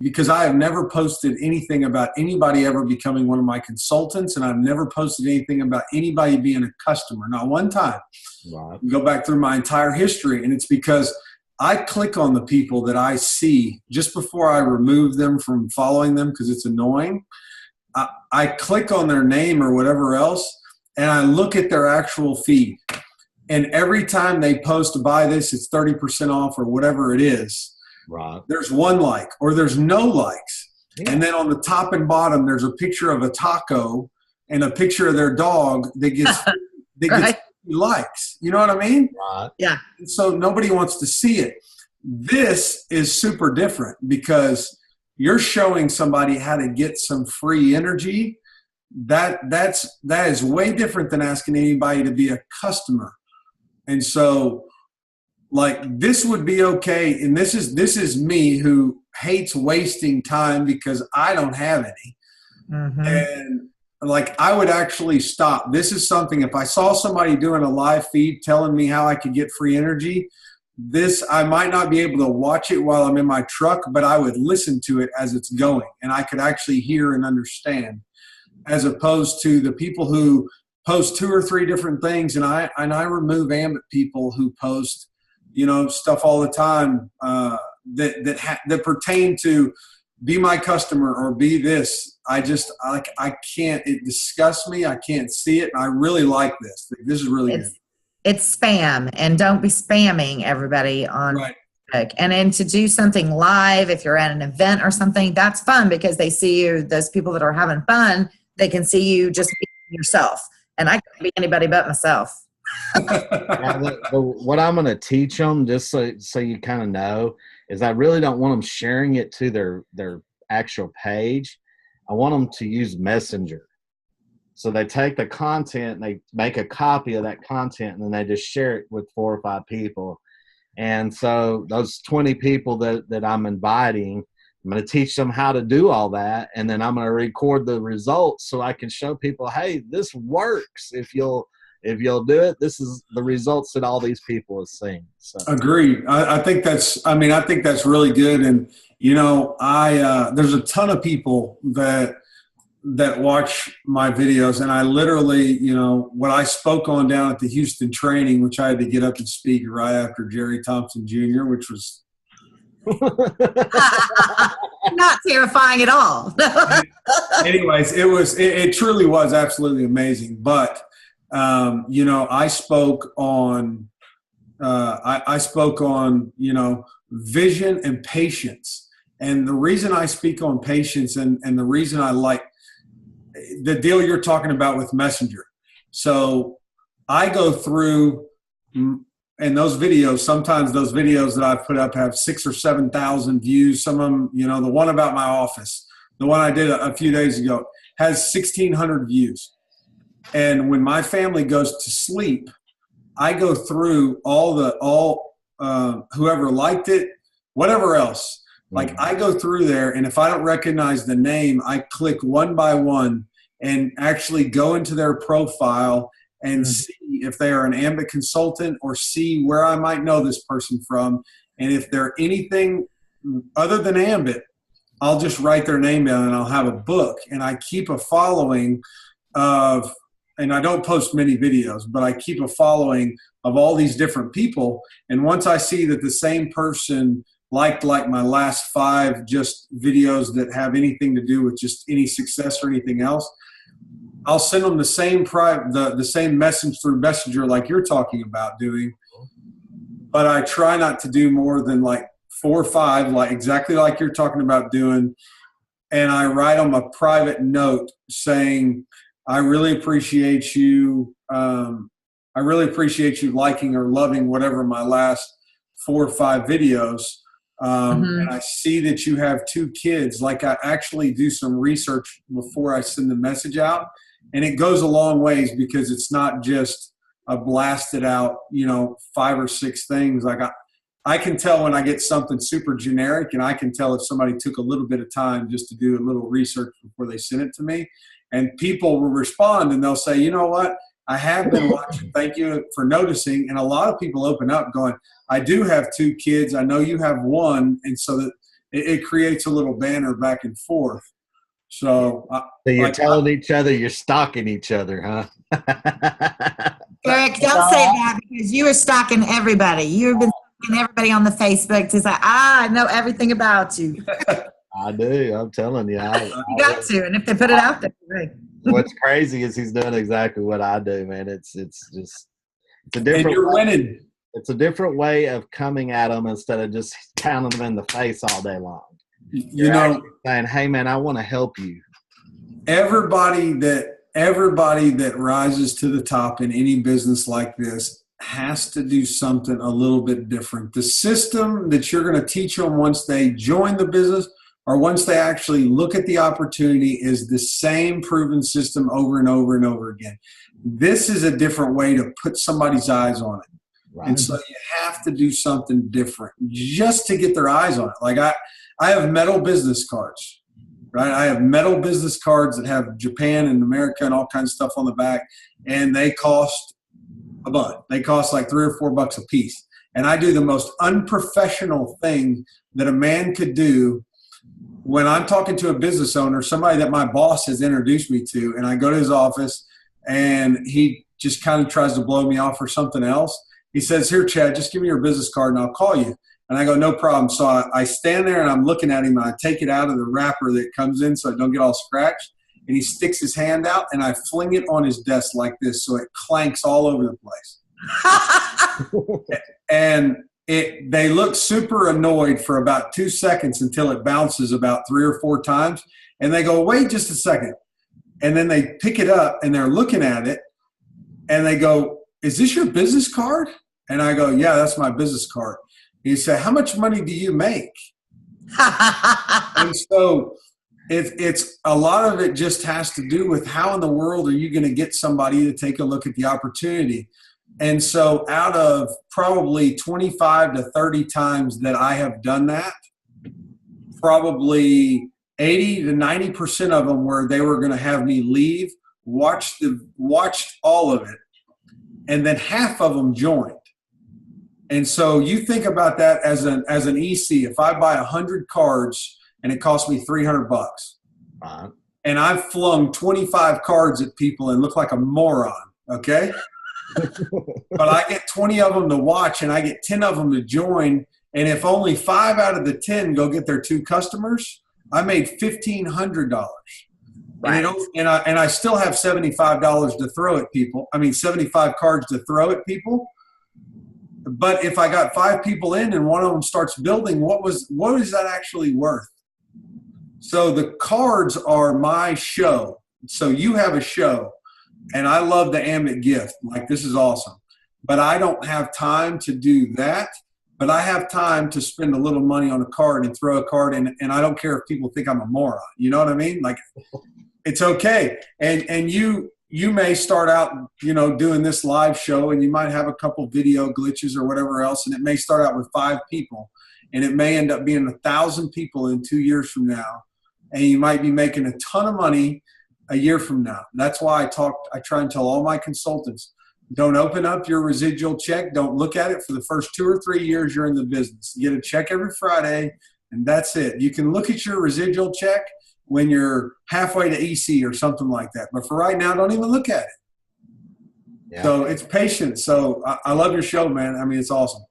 because I have never posted anything about anybody ever becoming one of my consultants, and I've never posted anything about anybody being a customer, not one time. Right. Go back through my entire history, and it's because I click on the people that I see just before I remove them from following them because it's annoying. I click on their name or whatever else, and I look at their actual feed. And every time they post buy this, it's 30% off or whatever it is. Right. There's one like or there's no likes. Yeah. And then on the top and bottom, there's a picture of a taco and a picture of their dog that gets gets likes. You know what I mean? Right. Yeah. And so nobody wants to see it. This is super different because you're showing somebody how to get some free energy. That is way different than asking anybody to be a customer. And so, like, this would be okay. And this is me who hates wasting time because I don't have any. Mm-hmm. And like, I would actually stop. This is something, if I saw somebody doing a live feed telling me how I could get free energy, I might not be able to watch it while I'm in my truck, but I would listen to it as it's going. And I could actually hear and understand, as opposed to the people who post 2 or 3 different things. And I remove Ambit people who post, stuff all the time that pertain to be my customer or be this. I can't, it disgusts me. I can't see it. And I really like this. This is really good. It's spam, and don't be spamming everybody on Facebook. And then to do something live, if you're at an event or something, that's fun because they see you, those people that are having fun, they can see you just being yourself. And I can't be anybody but myself. What I'm going to teach them, just so you kind of know, is I really don't want them sharing it to their actual page. I want them to use Messenger. So they take the content and they make a copy of that content, and then they just share it with 4 or 5 people. And so those 20 people that I'm inviting, I'm going to teach them how to do all that, and then I'm going to record the results so I can show people, hey, this works. If you'll do it, this is the results that all these people have seen. So. Agreed. I think that's really good. And, there's a ton of people that watch my videos, and I literally, what I spoke on down at the Houston training, which I had to get up and speak right after Jerry Thompson Jr., which was not terrifying at all. Anyways, it truly was absolutely amazing. But I spoke on vision and patience. And the reason I speak on patience and the reason I like the deal you're talking about with Messenger. So I go through, and those videos, sometimes those videos that I've put up have 6,000 or 7,000 views. Some of them, the one about my office, the one I did a few days ago, has 1,600 views. And when my family goes to sleep, I go through whoever liked it, whatever else. Like, I go through there, and if I don't recognize the name, I click one by one and actually go into their profile and see if they are an Ambit consultant or see where I might know this person from. And if they're anything other than Ambit, I'll just write their name down and I'll have a book. And I keep a following of, and I don't post many videos, but I keep a following of all these different people. And once I see that the same person liked like my last 5 just videos that have anything to do with just any success or anything else, I'll send them the same the same message through Messenger like you're talking about doing. But I try not to do more than like 4 or 5, like exactly like you're talking about doing. And I write them a private note saying, I really appreciate you. I really appreciate you liking or loving whatever my last 4 or 5 videos. And I see that you have 2 kids. Like, I actually do some research before I send the message out, and it goes a long ways because it's not just a blasted out, 5 or 6 things. Like, I can tell when I get something super generic, and I can tell if somebody took a little bit of time just to do a little research before they send it to me. And people will respond and they'll say, you know what? I have been watching. Thank you for noticing. And a lot of people open up going, I do have 2 kids. I know you have 1. And so that it creates a little banner back and forth. So you're telling each other you're stalking each other, huh? Eric, don't say that, because you are stalking everybody. You've been stalking everybody on the Facebook to say, I know everything about you. I do. I'm telling you. You got to, and if they put it out there, right. What's crazy is he's doing exactly what I do, man. It's a different. And you're winning. It's a different way of coming at them instead of just pounding them in the face all day long. You know, saying, "Hey, man, I want to help you." Everybody that rises to the top in any business like this has to do something a little bit different. The system that you're going to teach them once they join the business or once they actually look at the opportunity is the same proven system over and over and over again. This is a different way to put somebody's eyes on it. Right. And so you have to do something different just to get their eyes on it. Like I have metal business cards, right? I have metal business cards that have Japan and America and all kinds of stuff on the back, and they cost a bunch. They cost like $3 or $4 a piece. And I do the most unprofessional thing that a man could do when I'm talking to a business owner, somebody that my boss has introduced me to, and I go to his office and he just kind of tries to blow me off for something else. He says, "Here, Chad, just give me your business card and I'll call you." And I go, "No problem." So I stand there and I'm looking at him and I take it out of the wrapper that comes in so I don't get all scratched. And he sticks his hand out and I fling it on his desk like this so it clanks all over the place. And they look super annoyed for about 2 seconds until it bounces about 3 or 4 times. And they go, "Wait just a second." And then they pick it up and they're looking at it and they go, "Is this your business card?" And I go, "Yeah, that's my business card." He said, "How much money do you make?" And so it's a lot of it just has to do with how in the world are you going to get somebody to take a look at the opportunity. And so out of probably 25 to 30 times that I have done that, probably 80 to 90% of them where they were going to have me leave, watched all of it, and then half of them joined. And so you think about that as an EC. If I buy 100 cards and it costs me $300, and I've flung 25 cards at people and look like a moron, okay? But I get 20 of them to watch and I get 10 of them to join. And if only 5 out of the 10 go get their 2 customers, I made $1,500. Right. And I still have $75 to throw at people. I mean, 75 cards to throw at people. But if I got 5 people in and one of them starts building, what is that actually worth? So the cards are my show. So you have a show, and I love the Ambit gift. Like, this is awesome. But I don't have time to do that. But I have time to spend a little money on a card and throw a card in, and I don't care if people think I'm a moron. You know what I mean? Like, it's okay. And you may start out, doing this live show, and you might have a couple video glitches or whatever else, and it may start out with 5 people, and it may end up being 1,000 people in 2 years from now, and you might be making a ton of money a year from now. That's why I try and tell all my consultants, don't open up your residual check. Don't look at it for the first 2 or 3 years you're in the business. You get a check every Friday, and that's it. You can look at your residual check when you're halfway to EC or something like that. But for right now, don't even look at it. Yeah. So it's patience. So I love your show, man. I mean, it's awesome.